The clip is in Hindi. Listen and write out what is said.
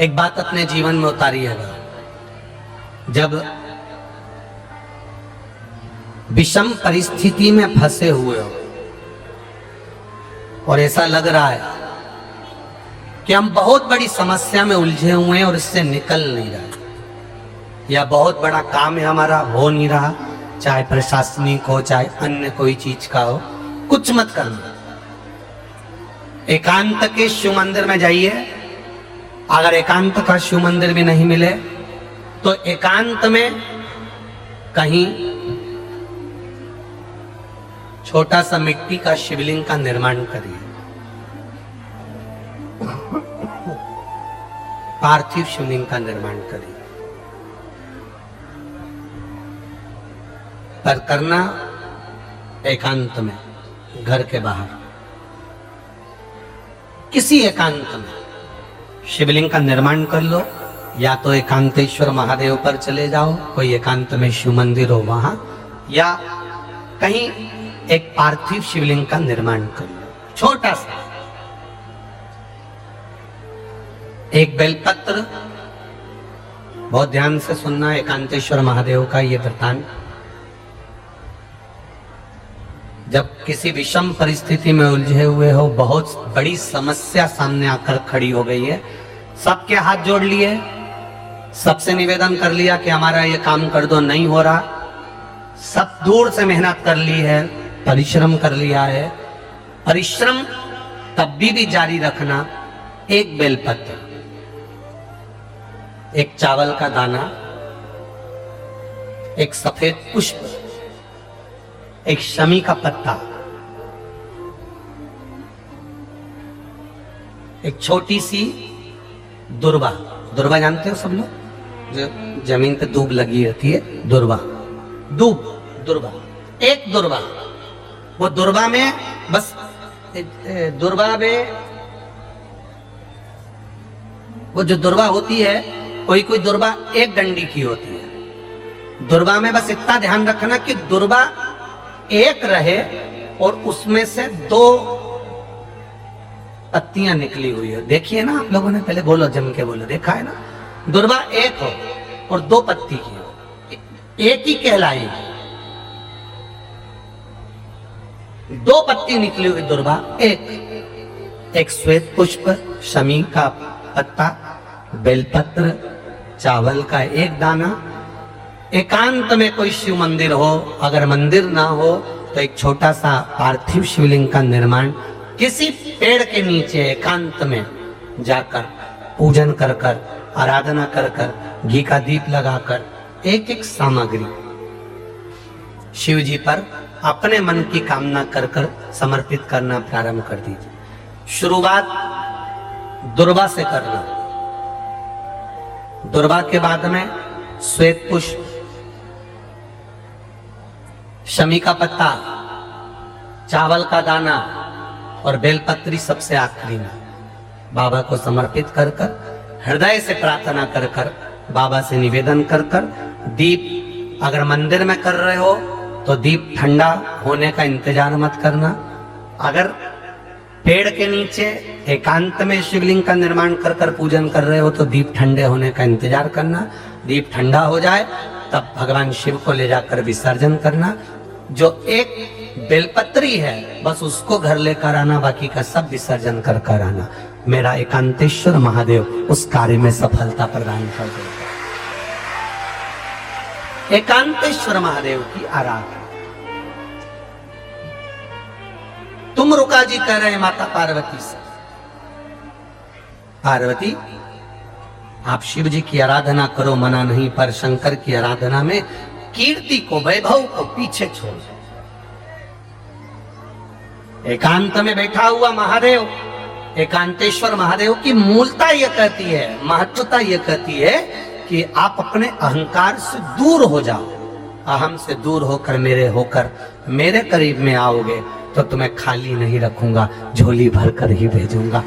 एक बात अपने जीवन में उतारिएगा, जब विषम परिस्थिति में फंसे हुए हो और ऐसा लग रहा है कि हम बहुत बड़ी समस्या में उलझे हुए हैं और इससे निकल नहीं रहे, या बहुत बड़ा काम है हमारा हो नहीं रहा, चाहे प्रशासनिक हो चाहे अन्य कोई चीज का हो, कुछ मत करना। एकांत के शिव मंदिर में जाइए। अगर एकांत का शिव मंदिर भी नहीं मिले तो एकांत में कहीं छोटा सा मिट्टी का शिवलिंग का निर्माण करिए, पार्थिव शिवलिंग का निर्माण करिए, पर करना एकांत में, घर के बाहर किसी एकांत में शिवलिंग का निर्माण कर लो। या तो एकांतेश्वर महादेव पर चले जाओ, कोई एकांत में शिव मंदिर हो वहां, या कहीं एक पार्थिव शिवलिंग का निर्माण कर लो, छोटा सा। एक बेलपत्र, बहुत ध्यान से सुनना, एकांतेश्वर महादेव का ये वृतांत। जब किसी विषम परिस्थिति में उलझे हुए हो, बहुत बड़ी समस्या सामने आकर खड़ी हो गई है, सबके हाथ जोड़ लिए, सबसे निवेदन कर लिया कि हमारा ये काम कर दो, नहीं हो रहा, सब दूर से मेहनत कर ली है, परिश्रम कर लिया है, परिश्रम तब भी जारी रखना। एक बेलपत्र, एक चावल का दाना, एक सफेद पुष्प, एक शमी का पत्ता, एक छोटी सी दुर्वा। दुर्वा जानते हो सब लोग, जो जमीन पे दूब लगी रहती है, दुर्वा, दूब, दुर्वा, एक दुर्वा। वो दुर्वा में बस, दुर्वा में वो जो दुर्वा होती है, कोई कोई दुर्वा एक डंडी की होती है। दुर्वा में बस इतना ध्यान रखना कि दुर्वा एक रहे और उसमें से दो पत्तियां निकली हुई है। देखिए ना आप लोगों ने, पहले बोलो, जम के बोलो, देखा है ना? दुर्वा एक हो और दो पत्ती की हो, एक ही कहलाएगी। दो पत्ती निकली हुई दुर्वा, एक श्वेत पुष्प, शमी का पत्ता, बेलपत्र, चावल का एक दाना। एकांत में कोई शिव मंदिर हो, अगर मंदिर ना हो तो एक छोटा सा पार्थिव शिवलिंग का निर्माण किसी पेड़ के नीचे एकांत में जाकर पूजन कर कर, आराधना कर कर, घी का दीप लगाकर एक एक सामग्री शिव जी पर अपने मन की कामना कर कर समर्पित करना प्रारंभ कर दीजिए। शुरुआत दुर्वा से करना। दुर्वा के बाद में श्वेत पुष्प, शमी का पत्ता, चावल का दाना और बेलपत्री सबसे आखिरी में बाबा को समर्पित कर कर, हृदय से प्रार्थना कर कर, बाबा से निवेदन कर कर, दीप अगर मंदिर में कर रहे हो तो दीप ठंडा होने का इंतजार मत करना। अगर पेड़ के नीचे एकांत में शिवलिंग का निर्माण कर कर पूजन कर रहे हो तो दीप ठंडे होने का इंतजार करना। दीप ठंडा हो जाए तब भगवान शिव को ले जाकर विसर्जन करना। जो एक बेलपत्री है बस उसको घर लेकर आना, बाकी का सब विसर्जन कर कर आना। मेरा एकांतेश्वर महादेव उस कार्य में सफलता प्रदान कर देगा। एकांतेश्वर महादेव की आराधना। तुम रुका जी कह रहे हैं माता पार्वती से, पार्वती आप शिव जी की आराधना करो, मना नहीं, पर शंकर की आराधना में कीर्ति को, वैभव को पीछे छोड़। एकांत में बैठा हुआ महादेव, एकांतेश्वर महादेव की मूलता यह कहती है, महत्वता यह कहती है कि आप अपने अहंकार से दूर हो जाओ। अहम से दूर होकर मेरे करीब में आओगे तो तुम्हें खाली नहीं रखूंगा, झोली भर कर ही भेजूंगा।